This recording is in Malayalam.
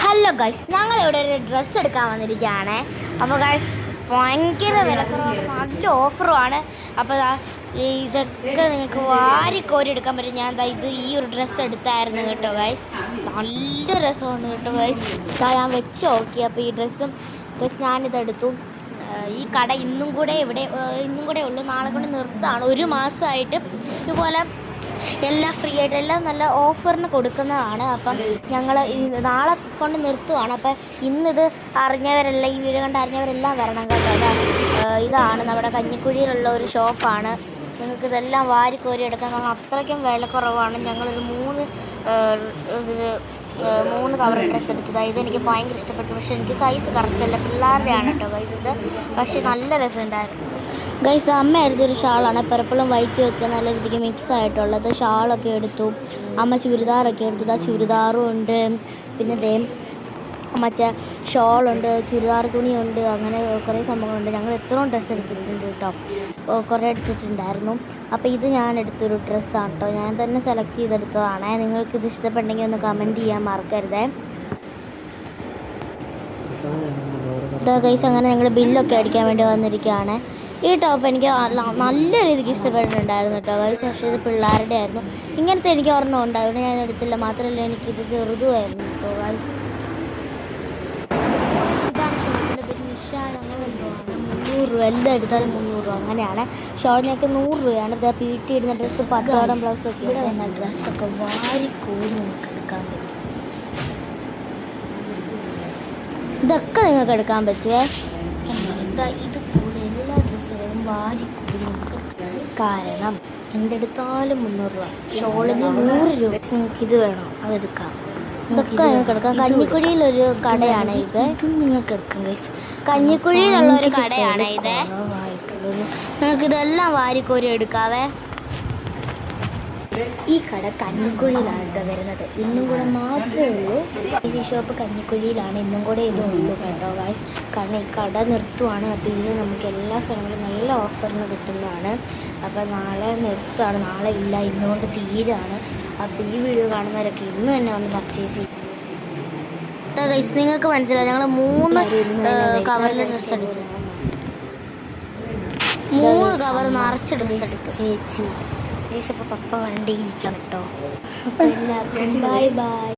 ഹലോ ഗൈസ്, ഞങ്ങളിവിടെ ഒരു ഡ്രസ്സ് എടുക്കാൻ വന്നിരിക്കുകയാണ്. അപ്പോൾ ഗൈസ് ഭയങ്കര വിലക്കുറവാണ്, നല്ല ഓഫറുമാണ്. അപ്പോൾ ഇതൊക്കെ നിങ്ങൾക്ക് വാരിക്കോരി എടുക്കാൻ പറ്റും. ഞാൻ ഇത് ഈ ഒരു ഡ്രസ്സ് എടുത്തായിരുന്നു കേട്ടോ ഗൈസ്. നല്ല രസമാണ് കേട്ടോ ഗൈസ്. ഞാൻ വെച്ച് നോക്കി. അപ്പോൾ ഈ ഡ്രസ്സും ഗൈസ് ഞാനിതെടുത്തു. ഈ കട ഇന്നും കൂടെ ഉള്ളൂ, നാളെ കൊണ്ട് നിർത്താണ്. ഒരു മാസമായിട്ട് ഇതുപോലെ എല്ലാം ഫ്രീ ആയിട്ട് എല്ലാം നല്ല ഓഫറിന് കൊടുക്കുന്നതാണ്. അപ്പം ഞങ്ങൾ നാളെ കൊണ്ട് നിർത്തുവാണ്. അപ്പം ഇന്നിത് അറിഞ്ഞവരെല്ലാം, ഈ വീഡിയോ കണ്ട് അറിഞ്ഞവരെല്ലാം വരണം കേട്ടോ. ഇതാണ് നമ്മുടെ കഞ്ഞിക്കുഴിയിലുള്ള ഒരു ഷോപ്പാണ്. നിങ്ങൾക്ക് ഇതെല്ലാം വാരിക്കോരി എടുക്കാം, കാരണം അത്രയ്ക്കും വില കുറവാണ്. ഞങ്ങളൊരു മൂന്ന് കവർ ഡ്രസ്സ് എടുത്തത്. ഇതെനിക്ക് ഭയങ്കര ഇഷ്ടപ്പെട്ടു. പക്ഷേ എനിക്ക് സൈസ് കറക്റ്റല്ല, പിള്ളേരുടെയാണ് കേട്ടോ ഗൈസ് ഇത്. പക്ഷേ നല്ല രസമുണ്ടായിരുന്നു ഗൈസ്. അമ്മയായിരുന്നു ഒരു ഷാളാണ്, പർപ്പിളും വൈറ്റ് വെച്ച് നല്ല രീതിക്ക് മിക്സ് ആയിട്ടുള്ളത്. ഷാളൊക്കെ എടുത്തു. അമ്മ ചുരിദാറൊക്കെ എടുത്തത്. ആ ചുരിദാറും ഉണ്ട്, പിന്നെ മറ്റേ ഷോളുണ്ട്, ചുരിദാർ തുണിയുണ്ട്, അങ്ങനെ കുറേ സംഭവങ്ങളുണ്ട്. ഞങ്ങൾ എത്രയും ഡ്രസ്സ് എടുത്തിട്ടുണ്ട് കേട്ടോ, കുറേ എടുത്തിട്ടുണ്ടായിരുന്നു. അപ്പോൾ ഇത് ഞാൻ എടുത്തൊരു ഡ്രസ്സാണ് കേട്ടോ, ഞാൻ തന്നെ സെലക്ട് ചെയ്തെടുത്തതാണ്. നിങ്ങൾക്കിത് ഇഷ്ടപ്പെട്ടെങ്കിൽ ഒന്ന് കമൻറ്റ് ചെയ്യാൻ മറക്കരുതേ. ഗൈസ് അങ്ങനെ ഞങ്ങൾ ബില്ലൊക്കെ അടിക്കാൻ വേണ്ടി വന്നിരിക്കുകയാണ്. ഈ ടോപ്പ് എനിക്ക് നല്ല രീതിക്ക് ഇഷ്ടപ്പെട്ടിട്ടുണ്ടായിരുന്നു കേട്ടോ ഗൈസ്. പക്ഷേ ഇത് പിള്ളേരുടെ ആയിരുന്നു. ഇങ്ങനത്തെ എനിക്ക് ഒരെണ്ണം ഉണ്ടായിരുന്നു, ഞാൻ എടുത്തില്ല. മാത്രമല്ല എനിക്കിത് ചെറുതുമായിരുന്നു കേട്ടോ ഗൈസ്. ഇതാണ് ഷോപ്പിൻ്റെ പേര്, നിഷാൻ അങ്ങനെ എന്തുവാണ്. 300 രൂപ, എല്ലാം എടുത്താലും 300 രൂപ അങ്ങനെയാണ്. ഷോൾ ഞങ്ങൾക്ക് 100 രൂപയാണ്. ഇത് PT ഇടുന്ന ഡ്രസ്സ്, പട്ടോടം ബ്ലൗസൊക്കെ ഇവിടെ വന്ന ഡ്രസ്സൊക്കെ വാരിക്കോരി നിങ്ങൾക്ക് എടുക്കാൻ പറ്റും. ഇതൊക്കെ നിങ്ങൾക്ക് എടുക്കാൻ പറ്റുമേ. ഇതുപോലെ എല്ലാ ഡ്രസ്സുകളും വാരിക്കൂടി നമുക്ക്, കാരണം എന്തെടുത്താലും 300 രൂപ. ഷോളിന് 100 രൂപ. നിങ്ങൾക്ക് ഇത് വേണോ അതെടുക്കാം, ഇതൊക്കെ നിങ്ങൾക്ക് എടുക്കാം. കഞ്ഞിക്കുഴിയിലൊരു കടയാണ് ഇത്, നിങ്ങൾക്ക് എടുക്കാം ഗൈസ്. കഞ്ഞിക്കുഴിയിലുള്ള ഒരു കടയാണ് ഇത്. നിങ്ങൾക്ക് ഇതെല്ലാം വാരിക്കോരി എടുക്കാവേ. ഈ കട കഞ്ഞിക്കുഴിയിലാണ് കേട്ടോ വരുന്നത്. ഇന്നും കൂടെ മാത്രമേ ഉള്ളൂ. ഈ ഷോപ്പ് കഞ്ഞിക്കുഴിയിലാണ്, ഇന്നും കൂടെ ഇതും ഉള്ളൂ കേട്ടോ ഗൈസ്. കാരണം ഈ കട നിർത്തുവാണ്. അപ്പോൾ ഇന്ന് നമുക്ക് എല്ലാ സ്ഥലങ്ങളും നല്ല ഓഫറിന് കിട്ടുന്നതാണ്. അപ്പോൾ നാളെ നിർത്തുകയാണ്, നാളെ ഇല്ല, ഇന്നുകൊണ്ട് തീരാണ്. അപ്പോൾ ഈ വീഡിയോ കാണുന്നവരൊക്കെ ഇന്ന് തന്നെ വന്ന് പർച്ചേസ് ചെയ്യും ഗൈസ്. നിങ്ങൾക്ക് മനസ്സിലാവും, ഞങ്ങൾ 3 കവറിൽ ഡ്രസ്സ് എടുത്തു. 3 കവർ നിറച്ച് ഡ്രസ്സ് എടുത്തു ചേച്ചി. അപ്പോൾ പപ്പ വണ്ടി ഇരിക്കണം കേട്ടോ. അപ്പോൾ എല്ലാവർക്കും ബൈ ബൈ.